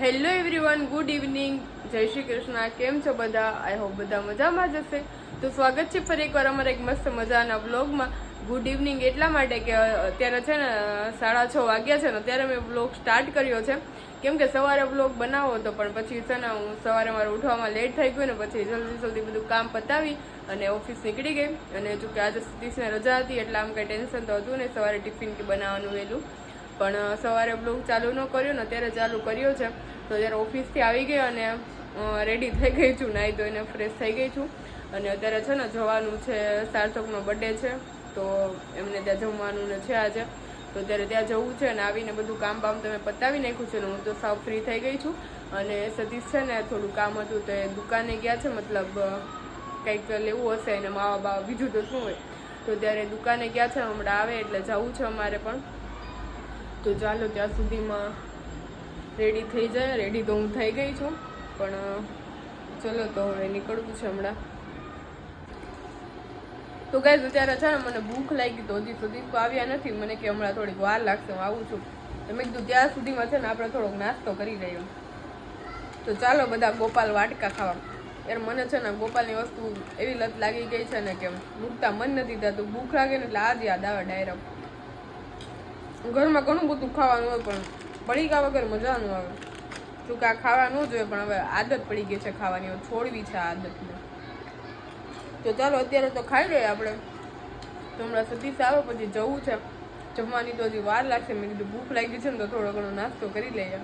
Hello everyone, good evening, જય શ્રી કૃષ્ણ. કેમ છો બધા? આઈ હોપ બધા મજામાં જ હશે. તો સ્વાગત છે ફરી એકવાર અમારા એક મસ્ત મજાના વ્લોગમાં. ગુડ ઇવનિંગ એટલા માટે કે અત્યારે છે ને 6:30 વાગ્યા છે ને ત્યારે મેં વ્લોગ સ્ટાર્ટ કર્યો છે. કેમ કે સવારે વ્લોગ બનાવો હતો પણ પછી છે ને હું સવારે મારે ઉઠવામાં લેટ થઈ ગયું ને પછી જલ્દી બધું કામ પતાવી અને ઓફિસ નીકળી ગઈ. અને જો કે આજે સતીશને રજા હતી એટલે આમ કંઈ ટેન્શન તો હતું ને સવારે ટિફિન કે બનાવવાનું વહેલું, પણ સવારે બ્લોગ ચાલુ ન કર્યો ને અત્યારે ચાલુ કર્યો છે. તો જ્યારે ઓફિસથી આવી ગઈ અને રેડી થઈ ગઈ છું, નાહી ધોઈને ફ્રેશ થઈ ગઈ છું. અને અત્યારે છે ને જવાનું છે, સાર્થકનો બર્થડે છે તો એમને ત્યાં જમવાનું ને છે આજે. તો ત્યારે ત્યાં જવું છે અને આવીને બધું કામ બામ તમે પતાવી નાખ્યું છે ને હું તો સાવ ફ્રી થઈ ગઈ છું. અને સતીશ છે ને થોડું કામ હતું તો એ દુકાને ગયા છે, મતલબ કંઈક લેવું હશે એને માવા બાવા, બીજું તો શું હોય. તો ત્યારે દુકાને ગયા છે, હમણાં આવે એટલે જવું છે અમારે પણ. તો ચાલો ત્યાં સુધીમાં રેડી થઈ જાય. રેડી તો હું થઈ ગઈ છું પણ ચલો તો હવે નીકળવું છે હમણાં. તો ગાઈઝ અત્યારે છે ને મને ભૂખ લાગી તો હજી સુધી તો આવ્યા નથી. મને કે હમણાં થોડીક વાર લાગશે, હું આવું છું. તો મેં કીધું ત્યાં સુધીમાં છે ને આપણે થોડોક નાસ્તો કરી લઈએ. તો ચાલો બધા ગોપાલ વાટકા ખાવા. યાર મને છે ને ગોપાલની વસ્તુ એવી લત લાગી ગઈ છે ને કે મૂકતા મન નથી થતું. ભૂખ લાગે ને એટલે આજ યાદ આવે ડાયરેક્ટ. ઘરમાં ઘણું બધું ખાવાનું હોય પણ પડીકા વગર મજા ન આવે. જો કે આ ખાવા ન જોઈએ પણ હવે આદત પડી ગઈ છે ખાવાની, છોડવી છે આ આદતને. તો ચાલો અત્યારે તો ખાઈ લઈએ આપણે. તો હમણાં સતીશ આવે પછી જવું છે જમવાની, તો હજી વાર લાગશે. મેં કીધું ભૂખ લાગી છે ને તો થોડો ઘણો નાસ્તો કરી લઈએ.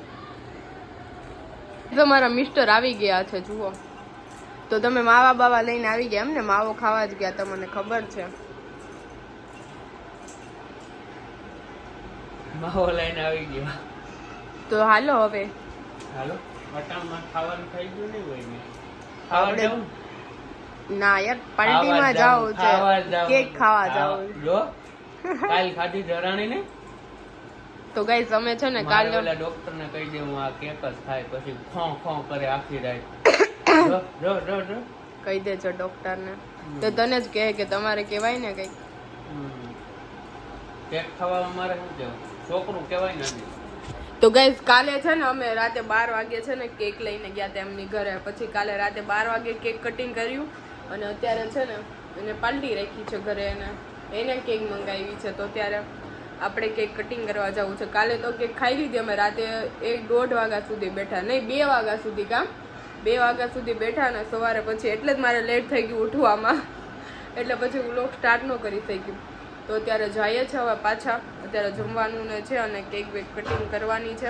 તો મારા મિસ્ટર આવી ગયા છે જુઓ. તો તમે માવા બાવા લઈને આવી ગયા એમ ને? માવો ખાવા જ ગયા તમને ખબર છે? માવો લઈને આવી ગયા. તો હાલો હવે હાલો વટાણમાં ખાવાનું થઈ ગયું નહીં હોય ને ખાવા જાવ ના યાર, પાર્ટીમાં જાવ છે, કેક ખાવા જાવ. જો કાલ ખાધી ધરાણી ને. તો ગાઈસ અમે છે ને કાલે ઓલા ડોક્ટર ને કહી દે હું આ કેક જ ખાય પછી ખો ખો કરે આખી રાત. જો જો જો જો કહી દેજો ડોક્ટર ને. તો તને જ કહે કે તમારે કહેવાય ને કઈ કેક ખાવામાં મારે શું કહેવાય, છોકરું કહેવાય નથી. તો ગાઈસ કાલે છે ને અમે રાતે 12 વાગે છે ને કેક લઈને ગયા હતા એમની ઘરે. પછી કાલે રાતે 12 વાગે કેક કટિંગ કર્યું અને અત્યારે છે ને એને પાર્ટી રાખી છે ઘરે. એને કેક મંગાવી છે તો અત્યારે આપણે કેક કટિંગ કરવા જવું છે. કાલે તો કેક ખાઈ લીધી અમે રાતે 1-1.5 વાગ્યા સુધી બેઠા, નહીં 2 વાગ્યા સુધી, કામ 2 વાગ્યા સુધી બેઠા ને સવારે પછી એટલે જ મારે લેટ થઈ ગયું ઉઠવામાં, એટલે પછી વ્લોગ સ્ટાર્ટ ન કરી શક્યું. તો અત્યારે જઈએ છે હવે પાછા. અત્યારે જમવાનું ને છે અને કેક વેક કટિંગ કરવાની છે.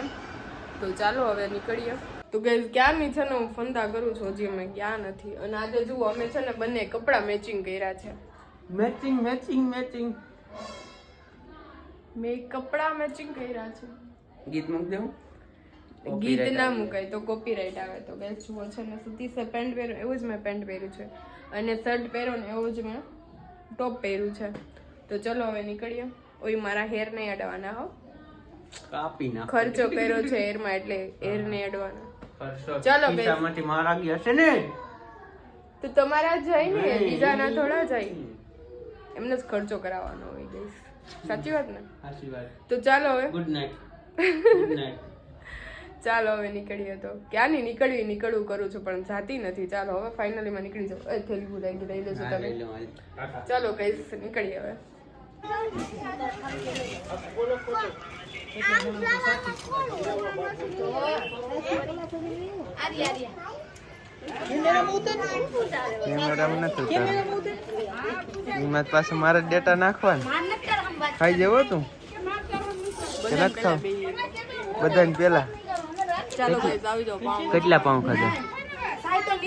તો ચાલો હવે નીકળીએ. તો ગાઈસ ક્યારની છે ને હું ફંદા કરું છું, હજી અમે ગયા નથી. અને આજે જુઓ અમે છે ને બંને કપડાં મેચિંગ કર્યા છે. મેચિંગ મેચિંગ મેચિંગ મેં કપડાં મેચિંગ કર્યા છે. ગીત મૂક દેવું? ગીત ના મુકાય તો કોપીરાઈટ આવે. તો ગાઈસ જુઓ છે ને સતીશે પેન્ટ પહેર્યું એવું જ મેં પેન્ટ પહેર્યું છે અને શર્ટ પહેર્યો ને એવું જ મેં ટોપ પહેર્યું છે. તો ચલો હવે નીકળીએ. ઓય મારા હેર નહીં અડવાના હો, કાપી નાખ. ખર્ચો કર્યો છે હેરમાં એટલે હેર નહીં અડવાના. ચાલો ખિસ્સામાંથી માર આવી હશે ને તો તમારા જાય ને, બીજાના થોડા જાય. એમને જ ખર્ચો કરાવવાનો હોય ગાઈસ. સાચી વાત ને? સાચી વાત. તો ચાલો હવે ગુડ નાઈટ. Good night. ચાલો હવે નીકળીએ. તો ક્યાંની નીકળવું કરું છું પણ જાતી નથી. ચાલો હવે ફાઇનલી માં નીકળી જાવ. એ થેલી ભૂલાઈ લઈ લેજો તમે. ચાલો ગાઈસ નીકળીએ હવે. પાસે મારે ડેટા નાખવાનું ખાઈ જવો તું બધાને પેલા. ચાલો ગાઈસ આવી જાઓ. કેટલા પાઉં ખાધા?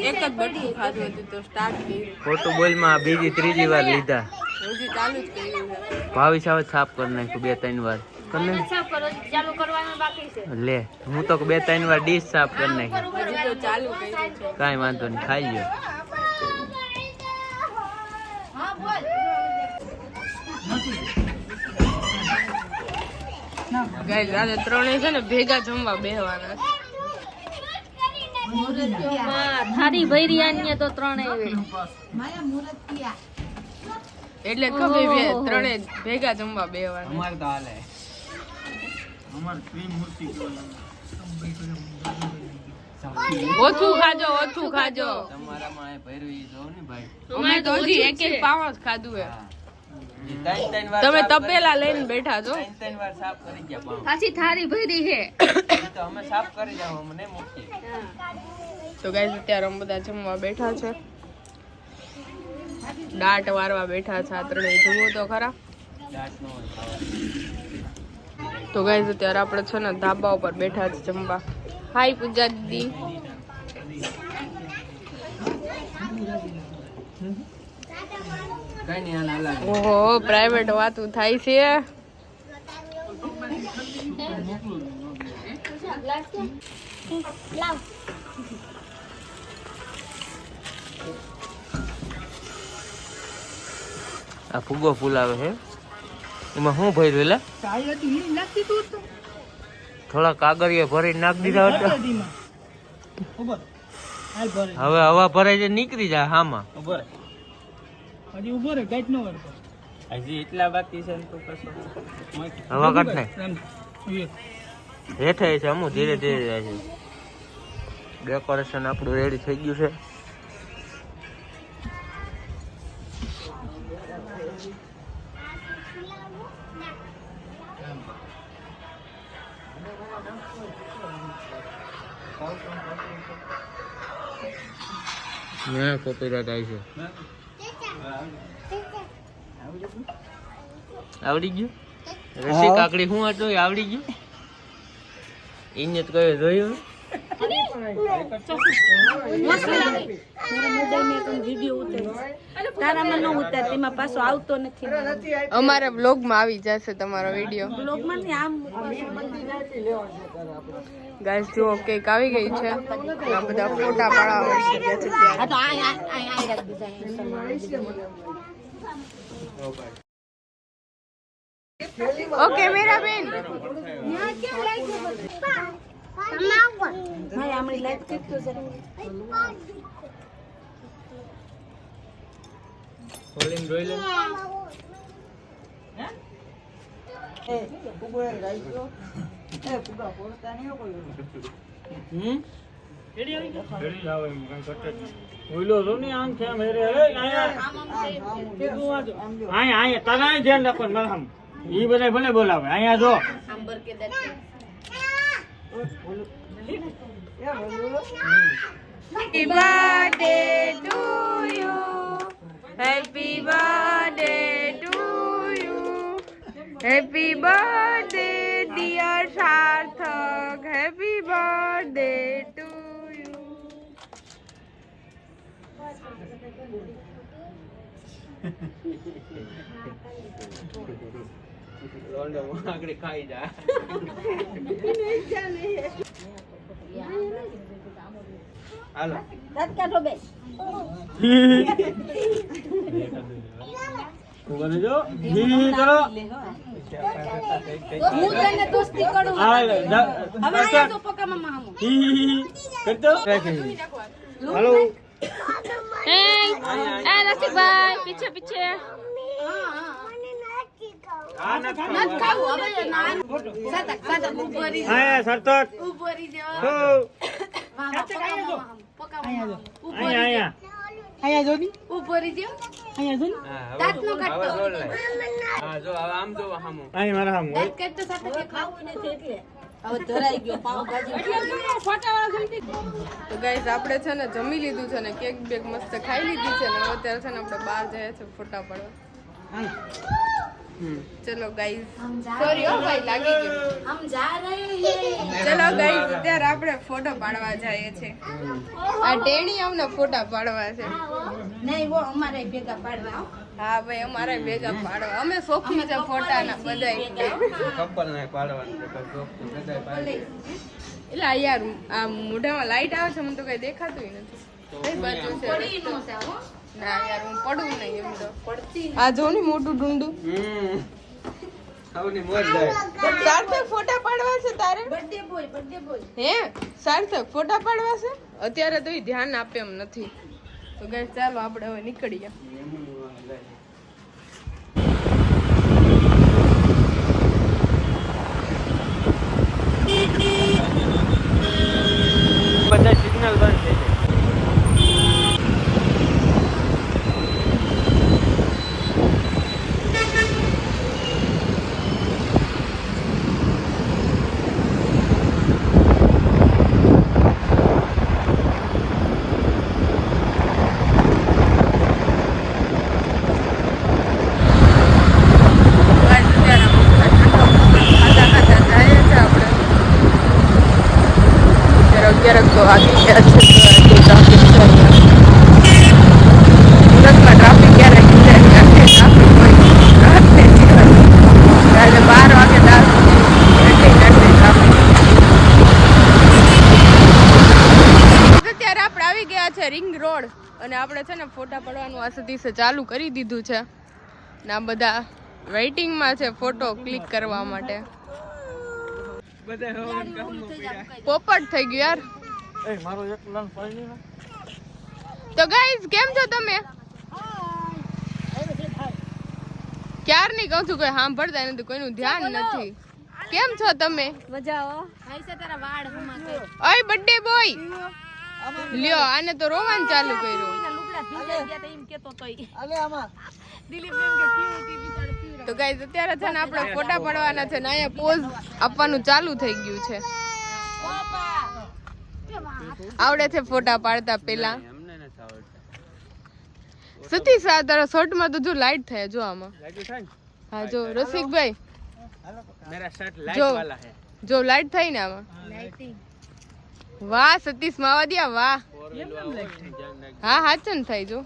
એક જ બટકું ખાધું હતું તો સ્ટાર્ટ કર્યું. ખોટું બોલમાં બીજી ત્રીજી વાર લીધા. હજી ચાલુ જ કર્યું છે. ભાવી સાવત સાફ કરી નાખ્યું 2-3 વાર. લે હું તો 2-3 વાર ડીશ સાફ કરી નાખી. હજી તો ચાલુ કર્યું છે. કાંઈ વાંધો નહીં, ખાઈ લ્યો. ગાઈસ આજે ત્રણેય છે ને ભેગા જમવા બેહવાના. થારી ભૈરિયા તો ત્રણેય એટલે ખબર ત્રણેય ભેગા જમવા બેહવાના. અમાર તો હાલે. અમાર ત્રિમૂર્તિ ઓછું ખાજો ઓછું ખાજો. તમારામાં એ ભર્યું ઈ જોઉં ને ભાઈ. અમે તો હજી એક એક પાવ જ ખાધું હે. હા. ઈ ત્રણ વાર તમે સાફ તપેલા લઈને બેઠા છો. ત્રણ વાર સાફ કરી ગયા પાઉં. પાછી થાળી ભરી છે. ઈ તો અમે સાફ કરી જાવ અમને મૂકી. તો ગાઈસ અત્યારે અમે બધા જમવા બેઠા છે. દાટ વારવા બેઠા છે આ ત્રણેય. જુઓ તો ખરા. દાંત નો હોય ખાવા. તો ગાઈસ અત્યારે આપણે છે ને ધાબા ઉપર બેઠા છે જમવા. હાય પૂજા દીદી. કઈ નહીં હાલ હાલ. ઓહો પ્રાઇવેટ વાતું થાય છે. આ ફુગ્ગો ફૂલાવે છે એમાં શું ભર્યું એટલે થોડા કાગળિયા ભરી નાખી દીધા હતા. હવે હવા ભરાઈ જાય નીકળી જાય હામાં. હજી એટલા બાકી છે ને તો કશો હવા કાઢ નાખ હેઠે છે અમુક ધીરે ધીરે જાય છે. ડેકોરેશન આપણું રેડી થઈ ગયું છે. કોપીરાઇટ આવી છે. આવડી ગયું રસી કાકડી શું હતું એ આવડી ગયું. એને તો કઈ જોયું અમારા બ્લોગ માં આવી જશે તમારો વિડીયો. ગાઈસ જુઓ કેક આવી ગઈ છે. આ બધા ફોટા પડાવવા ઓકે મેરા બેન. ભલે બોલાવે અહીંયા જો Happy birthday to you. Happy birthday to you. Happy birthday dear Sarthak. Happy birthday to you. આગળ ખાઈ જાય. હાલો રસિકભાઈ પીછે પીછે તો ગાઈસ આપણે છે ને જમી લીધું છે ને કેક બેક મસ્ત ખાઈ લીધી છે ને અત્યારે છે ને આપણે બહાર જઈએ છે ફોટા પાડવા. ચલો ગાઈસ સોરી હો ભાઈ લાગી ગયું. ચલો ગાઈસ અત્યારે આપણે ફોટો પાડવા જઈએ છે. આ ટેણી અમને ફોટા પાડવા છે. હા ભાઈ અમારે ભેગા પાડવા. અમે શોખીન છે ફોટાના બધાય. કપલ ને પાડવાનું એટલે આ યાર આ મોઢામાં લાઈટ આવે છે મને તો કઈ દેખાતું નથી. કઈ બાજુ છે ના યાર હું પડું નહીં એમ તો. આ જો ને મોટું ઢૂંઢું. સૌની મોજ જાય. સાર્થક ફોટા પાડવા છે તારે? હે સાર્થક ફોટા પાડવા છે? અત્યારે તો ઈ ધ્યાન આપે એમ નથી. તો ગાઈસ ચાલો આપણે હવે નીકળીએ. અને આપણે છે ને ફોટા પડવાનું આ સતીશે ચાલુ કરી દીધું છે ને આ બધા વેઇટિંગમાં છે ફોટો ક્લિક કરવા માટે. પોપટ થઈ ગયું યાર. તો ગાઈઝ કેમ છો તમે? ક્યારની કહું છું કોઈ સાંભળતા નથી, કોઈનું ધ્યાન નથી. કેમ છો તમે? ઓય બર્થડે બોય લ્યો, આને તો રોવાનું ચાલુ કર્યું. તો ગાઈઝ અત્યારે છે ને આપણે ફોટા પડવાના છે ને અહીંયા પોઝ આપવાનું ચાલુ થઈ ગયું છે. આવડે છે ફોટા પાડતા પેલા. સતીશ આ તારા શર્ટમાં તો જો લાઈટ થાય, જો આમાં. હા જો રસિકભાઈ જો લાઈટ થઈ ને આમાં. વાહ સતીશ માવાદિયા વાહ. હા હાચન થાય જો.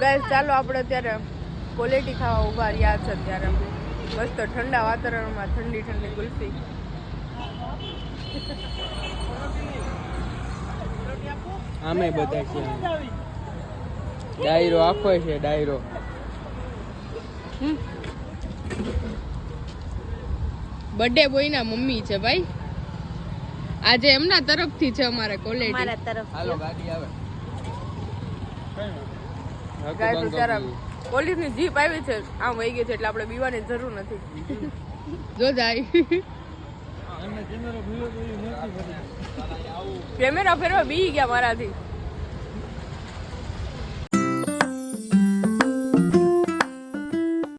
ગાઈસ ચાલો આપણે અત્યારે ક્વોલિટી ખાવા ઉભા રહ્યા છે. અત્યારે મસ્ત ઠંડા વાતાવરણમાં ઠંડી ઠંડી ગુલ્ફી. આમે બધા છે ડાયરો આખો છે ડાયરો. બર્થડે બોય ના મમ્મી છે ભાઈ. આજે એમના તરફથી છે અમારે ક્વોલિટી. હાલો ગાડી આવે. ગાઈસ અત્યારે પોલીસની જીપ આવી છે, આમ વહી ગઈ છે એટલે આપણે બીવાની જરૂર નથી. જો જાય કેમેરા ફેરવા બી ગયા મારાથી.